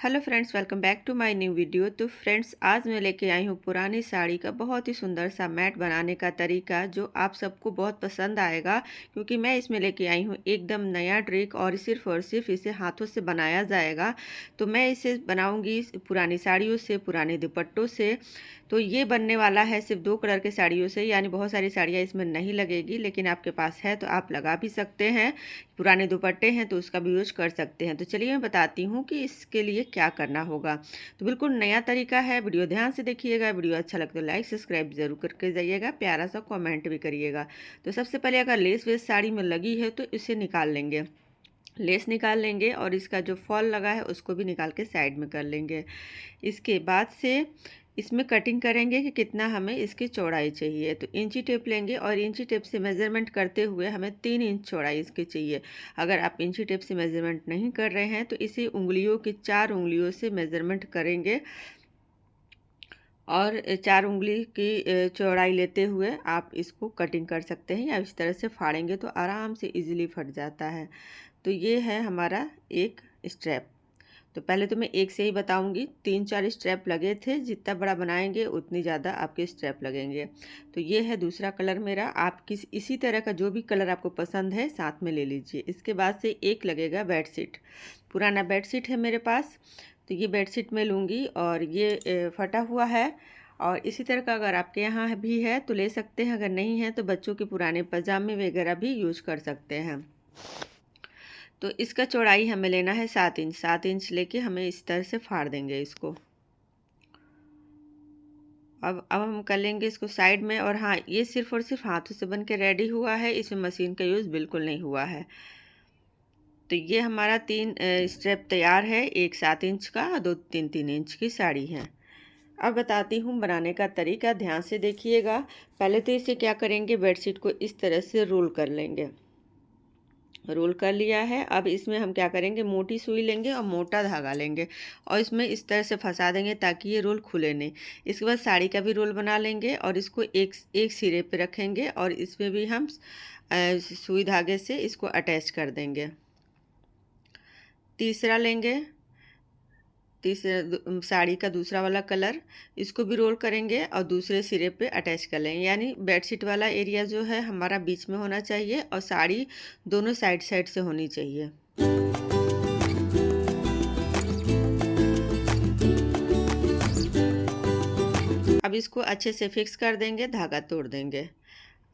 Hello friends, welcome back to my new video. तो friends, आज मैं लेके आई हूँ पुरानी साड़ी का बहुत ही सुंदर सा मैट बनाने का तरीका, जो आप सबको बहुत पसंद आएगा। क्योंकि मैं इसमें लेके आई हूँ एकदम नया ट्रिक, और सिर्फ इसे हाथों से बनाया जाएगा। तो मैं इसे बनाऊंगी पुरानी साड़ियों से, पुराने दुपट्टों से। तो ये बनने वाला है सिर्फ 2 कलर के साड़ियों से, यानी बहुत सारी साड़ियाँ इसमें नहीं लगेगी, लेकिन आपके पास है तो आप लगा भी सकते हैं। पुराने दुपट्टे हैं तो उसका भी यूज कर सकते हैं। तो चलिए मैं बताती हूँ कि इसके लिए क्या करना होगा। तो बिल्कुल नया तरीका है, वीडियो ध्यान से देखिएगा। वीडियो अच्छा लगता तो लाइक सब्सक्राइब जरूर करके जाइएगा, प्यारा सा कमेंट भी करिएगा। तो सबसे पहले अगर लेस वेस साड़ी में लगी है तो इसे निकाल लेंगे, लेस निकाल लेंगे, और इसका जो फॉल लगा है उसको भी निकाल के साइड में कर लेंगे। इसके बाद से इसमें कटिंग करेंगे कि कितना हमें इसकी चौड़ाई चाहिए। तो इंची टेप लेंगे, और इंची टेप से मेज़रमेंट करते हुए हमें 3 इंच चौड़ाई इसकी चाहिए। अगर आप इंची टेप से मेज़रमेंट नहीं कर रहे हैं तो इसी उंगलियों की 4 उंगलियों से मेज़रमेंट करेंगे, और 4 उंगली की चौड़ाई लेते हुए आप इसको कटिंग कर सकते हैं, या इस तरह से फाड़ेंगे तो आराम से इजीली फट जाता है। तो ये है हमारा एक स्ट्रैप। तो पहले तो मैं एक से ही बताऊंगी, 3-4 स्ट्रैप लगे थे। जितना बड़ा बनाएंगे उतनी ज़्यादा आपके स्ट्रैप लगेंगे। तो ये है दूसरा कलर मेरा। आप इसी तरह का जो भी कलर आपको पसंद है साथ में ले लीजिए। इसके बाद से एक लगेगा बेडशीट, पुराना बेडशीट है मेरे पास। तो ये बेडशीट मैं लूँगी, और ये फटा हुआ है। और इसी तरह का अगर आपके यहाँ भी है तो ले सकते हैं, अगर नहीं है तो बच्चों के पुराने पजामे वगैरह भी यूज कर सकते हैं। तो इसका चौड़ाई हमें लेना है 7 इंच। 7 इंच लेके हमें इस तरह से फाड़ देंगे इसको। अब हम कर लेंगे इसको साइड में। और हाँ, ये सिर्फ और सिर्फ हाथों से बन के रेडी हुआ है, इसमें मशीन का यूज़ बिल्कुल नहीं हुआ है। तो ये हमारा 3 स्टेप तैयार है। एक 7 इंच का, 2 3 इंच की साड़ी है। अब बताती हूँ बनाने का तरीका, ध्यान से देखिएगा। पहले तो इसे क्या करेंगे, बेडशीट को इस तरह से रोल कर लेंगे। रोल कर लिया है। अब इसमें हम क्या करेंगे, मोटी सुई लेंगे और मोटा धागा लेंगे, और इसमें इस तरह से फंसा देंगे ताकि ये रोल खुले नहीं। इसके बाद साड़ी का भी रोल बना लेंगे, और इसको एक एक सिरे पे रखेंगे, और इसमें भी हम सुई धागे से इसको अटैच कर देंगे। तीसरा लेंगे, साड़ी का दूसरा वाला कलर, इसको भी रोल करेंगे और दूसरे सिरे पे अटैच कर लेंगे। यानी बेडशीट वाला एरिया जो है हमारा बीच में होना चाहिए, और साड़ी दोनों साइड साइड से होनी चाहिए। अब इसको अच्छे से फिक्स कर देंगे, धागा तोड़ देंगे।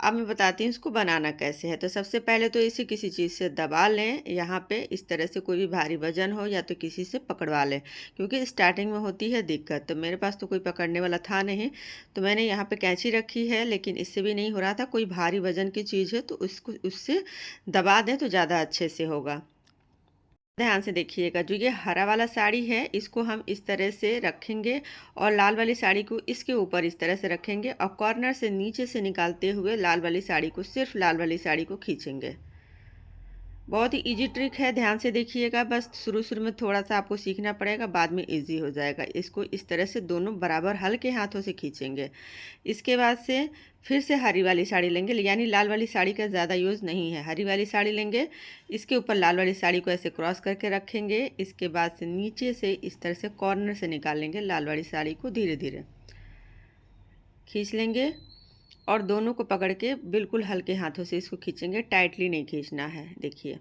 अब मैं बताती हूँ इसको बनाना कैसे है। तो सबसे पहले तो इसे किसी चीज़ से दबा लें, यहाँ पे इस तरह से, कोई भी भारी वजन हो या तो किसी से पकड़वा लें, क्योंकि स्टार्टिंग में होती है दिक्कत। तो मेरे पास तो कोई पकड़ने वाला था नहीं, तो मैंने यहाँ पे कैंची रखी है, लेकिन इससे भी नहीं हो रहा था। कोई भारी वजन की चीज़ है तो उसको उससे दबा दें तो ज़्यादा अच्छे से होगा। ध्यान से देखिएगा, जो ये हरा वाला साड़ी है इसको हम इस तरह से रखेंगे, और लाल वाली साड़ी को इसके ऊपर इस तरह से रखेंगे, और कॉर्नर से नीचे से निकालते हुए लाल वाली साड़ी को, सिर्फ लाल वाली साड़ी को खींचेंगे। बहुत ही इजी ट्रिक है, ध्यान से देखिएगा। बस शुरू शुरू में थोड़ा सा आपको सीखना पड़ेगा, बाद में इजी हो जाएगा। इसको इस तरह से दोनों बराबर हल्के हाथों से खींचेंगे। इसके बाद से फिर से हरी वाली साड़ी लेंगे, यानी लाल वाली साड़ी का ज़्यादा यूज़ नहीं है। हरी वाली साड़ी लेंगे, इसके ऊपर लाल वाली साड़ी को ऐसे क्रॉस करके रखेंगे। इसके बाद से नीचे से इस तरह से कॉर्नर से निकाल लेंगे, लाल वाली साड़ी को धीरे धीरे खींच लेंगे, और दोनों को पकड़ के बिल्कुल हल्के हाथों से इसको खींचेंगे, टाइटली नहीं खींचना है। देखिए,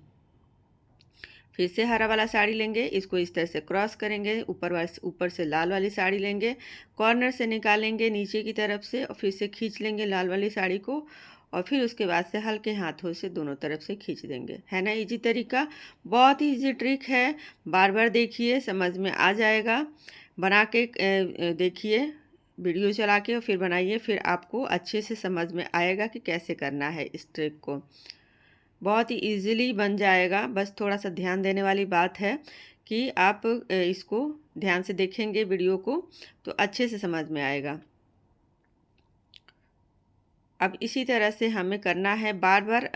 फिर से हरा वाला साड़ी लेंगे, इसको इस तरह से क्रॉस करेंगे, ऊपर से लाल वाली साड़ी लेंगे, कॉर्नर से निकालेंगे नीचे की तरफ से, और फिर से खींच लेंगे लाल वाली साड़ी को, और फिर उसके बाद से हल्के हाथों से दोनों तरफ से खींच देंगे। है ना इजी तरीका, बहुत ही इजी ट्रिक है। बार बार देखिए, समझ में आ जाएगा। बना के देखिए, वीडियो चला के, और फिर बनाइए, फिर आपको अच्छे से समझ में आएगा कि कैसे करना है इस ट्रिक को। बहुत ही इजीली बन जाएगा। बस थोड़ा सा ध्यान देने वाली बात है कि आप इसको ध्यान से देखेंगे वीडियो को तो अच्छे से समझ में आएगा। अब इसी तरह से हमें करना है बार बार।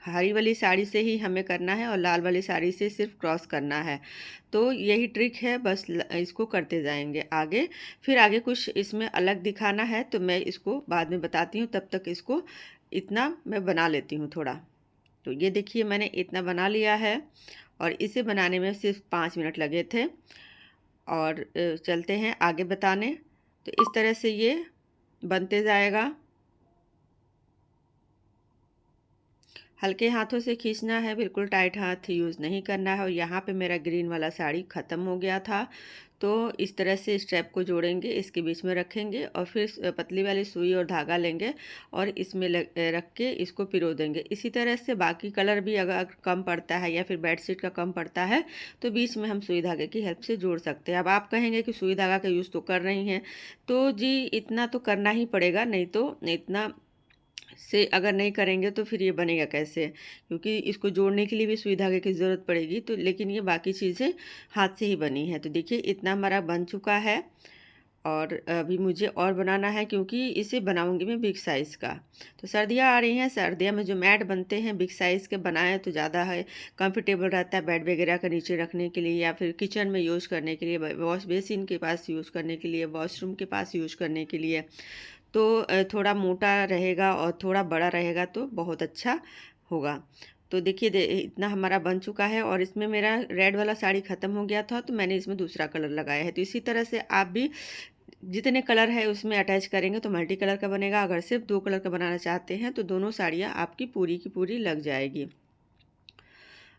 हरी वाली साड़ी से ही हमें करना है, और लाल वाली साड़ी से सिर्फ क्रॉस करना है। तो यही ट्रिक है, बस इसको करते जाएंगे आगे। फिर आगे कुछ इसमें अलग दिखाना है तो मैं इसको बाद में बताती हूँ, तब तक इसको इतना मैं बना लेती हूँ थोड़ा। तो ये देखिए, मैंने इतना बना लिया है, और इसे बनाने में सिर्फ 5 मिनट लगे थे। और चलते हैं आगे बताने। तो इस तरह से ये बनते जाएगा। हल्के हाथों से खींचना है, बिल्कुल टाइट हाथ यूज़ नहीं करना है। और यहाँ पे मेरा ग्रीन वाला साड़ी ख़त्म हो गया था, तो इस तरह से स्ट्रैप को जोड़ेंगे, इसके बीच में रखेंगे और फिर पतली वाली सुई और धागा लेंगे और इसमें रख के इसको पिरो देंगे। इसी तरह से बाकी कलर भी अगर कम पड़ता है या फिर बेडशीट का कम पड़ता है तो बीच में हम सुई धागे की हेल्प से जोड़ सकते हैं। अब आप कहेंगे कि सुई धागा का यूज़ तो कर रही हैं, तो जी इतना तो करना ही पड़ेगा, नहीं तो इतना से अगर नहीं करेंगे तो फिर ये बनेगा कैसे, क्योंकि इसको जोड़ने के लिए भी सुई धागे की ज़रूरत पड़ेगी। तो लेकिन ये बाकी चीज़ें हाथ से ही बनी है। तो देखिए इतना हमारा बन चुका है और अभी मुझे और बनाना है, क्योंकि इसे बनाऊंगी मैं बिग साइज़ का। तो सर्दियाँ आ रही हैं, सर्दियों में जो मैट बनते हैं बिग साइज़ के बनाएं तो ज़्यादा है कंफर्टेबल रहता है बेड वगैरह का नीचे रखने के लिए, या फिर किचन में यूज़ करने के लिए, वॉश बेसिन के पास यूज़ करने के लिए, वॉशरूम के पास यूज़ करने के लिए। तो थोड़ा मोटा रहेगा और थोड़ा बड़ा रहेगा तो बहुत अच्छा होगा। तो देखिए इतना हमारा बन चुका है और इसमें मेरा रेड वाला साड़ी ख़त्म हो गया था, तो मैंने इसमें दूसरा कलर लगाया है। तो इसी तरह से आप भी जितने कलर है उसमें अटैच करेंगे तो मल्टी कलर का बनेगा। अगर सिर्फ 2 कलर का बनाना चाहते हैं तो दोनों साड़ियाँ आपकी पूरी की पूरी लग जाएगी।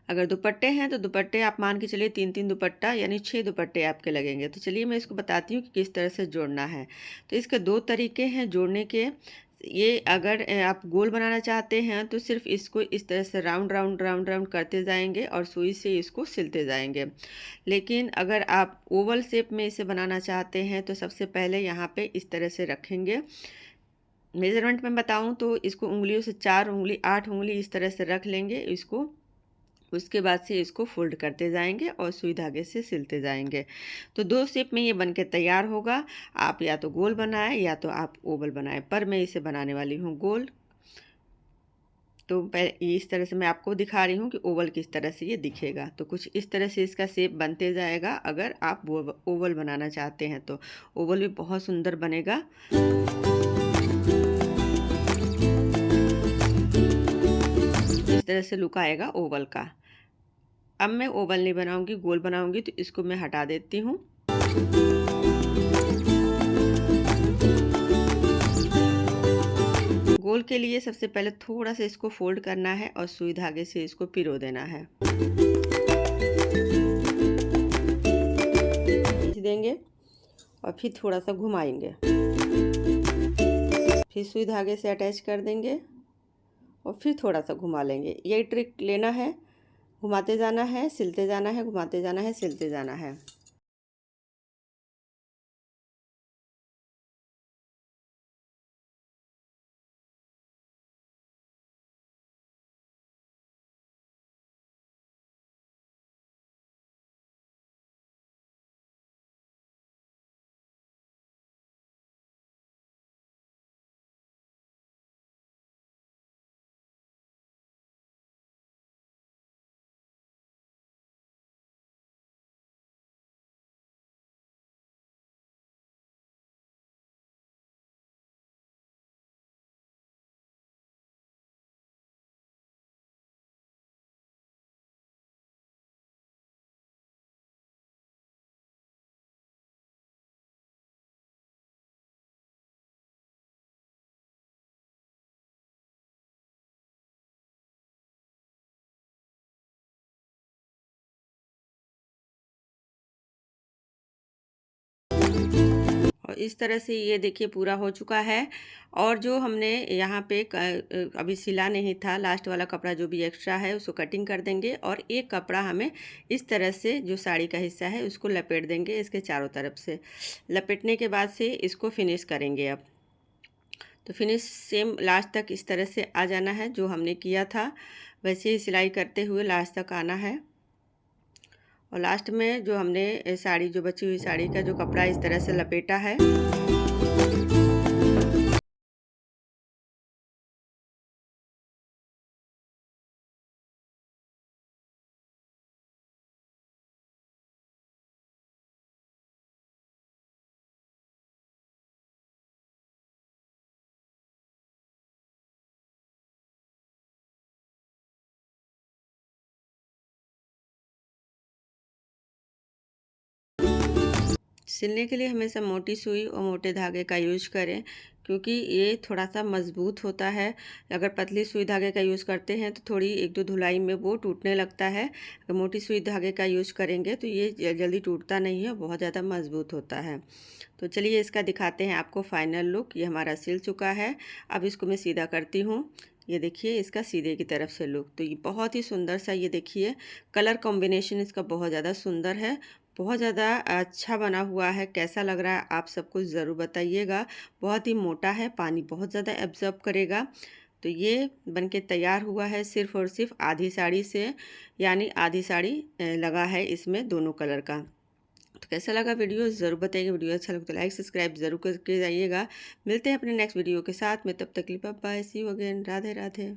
अगर दुपट्टे हैं तो दुपट्टे आप मान के चलिए 3-3 दुपट्टा यानी 6 दुपट्टे आपके लगेंगे। तो चलिए मैं इसको बताती हूँ कि किस तरह से जोड़ना है। तो इसके 2 तरीके हैं जोड़ने के। ये अगर आप गोल बनाना चाहते हैं तो सिर्फ इसको इस तरह से राउंड राउंड राउंड राउंड करते जाएंगे और सुई से इसको सिलते जाएंगे। लेकिन अगर आप ओवल शेप में इसे बनाना चाहते हैं तो सबसे पहले यहाँ पे इस तरह से रखेंगे। मेजरमेंट में बताऊँ तो इसको उंगलियों से 4 उंगली 8 उंगली इस तरह से रख लेंगे इसको। उसके बाद से इसको फोल्ड करते जाएंगे और सुई धागे से सिलते जाएंगे। तो 2 शेप में ये बनके तैयार होगा। आप या तो गोल बनाएं या तो आप ओवल बनाएं, पर मैं इसे बनाने वाली हूँ गोल। तो पहले इस तरह से मैं आपको दिखा रही हूँ कि ओवल किस तरह से ये दिखेगा। तो कुछ इस तरह से इसका शेप बनते जाएगा। अगर आप ओवल बनाना चाहते हैं तो ओवल भी बहुत सुंदर बनेगा। इस तरह से लुक आएगा ओवल का। अब मैं ओवल नहीं बनाऊंगी, गोल बनाऊंगी। तो इसको मैं हटा देती हूँ। गोल के लिए सबसे पहले थोड़ा सा इसको फोल्ड करना है और सुई धागे से इसको पिरो देना है। खींच देंगे और फिर थोड़ा सा घुमाएंगे, फिर सुई धागे से अटैच कर देंगे और फिर थोड़ा सा घुमा लेंगे। यही ट्रिक लेना है, घुमाते जाना है, सिलते जाना है, घुमाते जाना है, सिलते जाना है। और इस तरह से ये देखिए पूरा हो चुका है। और जो हमने यहाँ पे अभी सिला नहीं था, लास्ट वाला कपड़ा जो भी एक्स्ट्रा है उसको कटिंग कर देंगे और एक कपड़ा हमें इस तरह से जो साड़ी का हिस्सा है उसको लपेट देंगे इसके चारों तरफ से। लपेटने के बाद से इसको फिनिश करेंगे। अब तो फिनिश सेम लास्ट तक इस तरह से आ जाना है, जो हमने किया था वैसे ही सिलाई करते हुए लास्ट तक आना है। और लास्ट में जो हमने साड़ी, जो बची हुई साड़ी का जो कपड़ा इस तरह से लपेटा है सिलने के लिए हमेशा मोटी सुई और मोटे धागे का यूज करें, क्योंकि ये थोड़ा सा मजबूत होता है। अगर पतली सुई धागे का यूज़ करते हैं तो थोड़ी एक दो धुलाई में वो टूटने लगता है। अगर मोटी सुई धागे का यूज करेंगे तो ये जल्दी टूटता नहीं है, बहुत ज़्यादा मजबूत होता है। तो चलिए इसका दिखाते हैं आपको फाइनल लुक। ये हमारा सिल चुका है। अब इसको मैं सीधा करती हूँ। ये देखिए इसका सीधे की तरफ से लुक, तो ये बहुत ही सुंदर सा, ये देखिए कलर कॉम्बिनेशन इसका बहुत ज़्यादा सुंदर है, बहुत ज़्यादा अच्छा बना हुआ है। कैसा लग रहा है आप सबको ज़रूर बताइएगा। बहुत ही मोटा है, पानी बहुत ज़्यादा एब्जॉर्ब करेगा। तो ये बनके तैयार हुआ है सिर्फ़ और सिर्फ आधी साड़ी से, यानी आधी साड़ी लगा है इसमें दोनों कलर का। तो कैसा लगा वीडियो ज़रूर बताइएगा। वीडियो अच्छा लगे तो लाइक सब्सक्राइब ज़रूर करके जाइएगा। मिलते हैं अपने नेक्स्ट वीडियो के साथ में, तब तक के लिए bye bye, see you again, Radhe Radhe.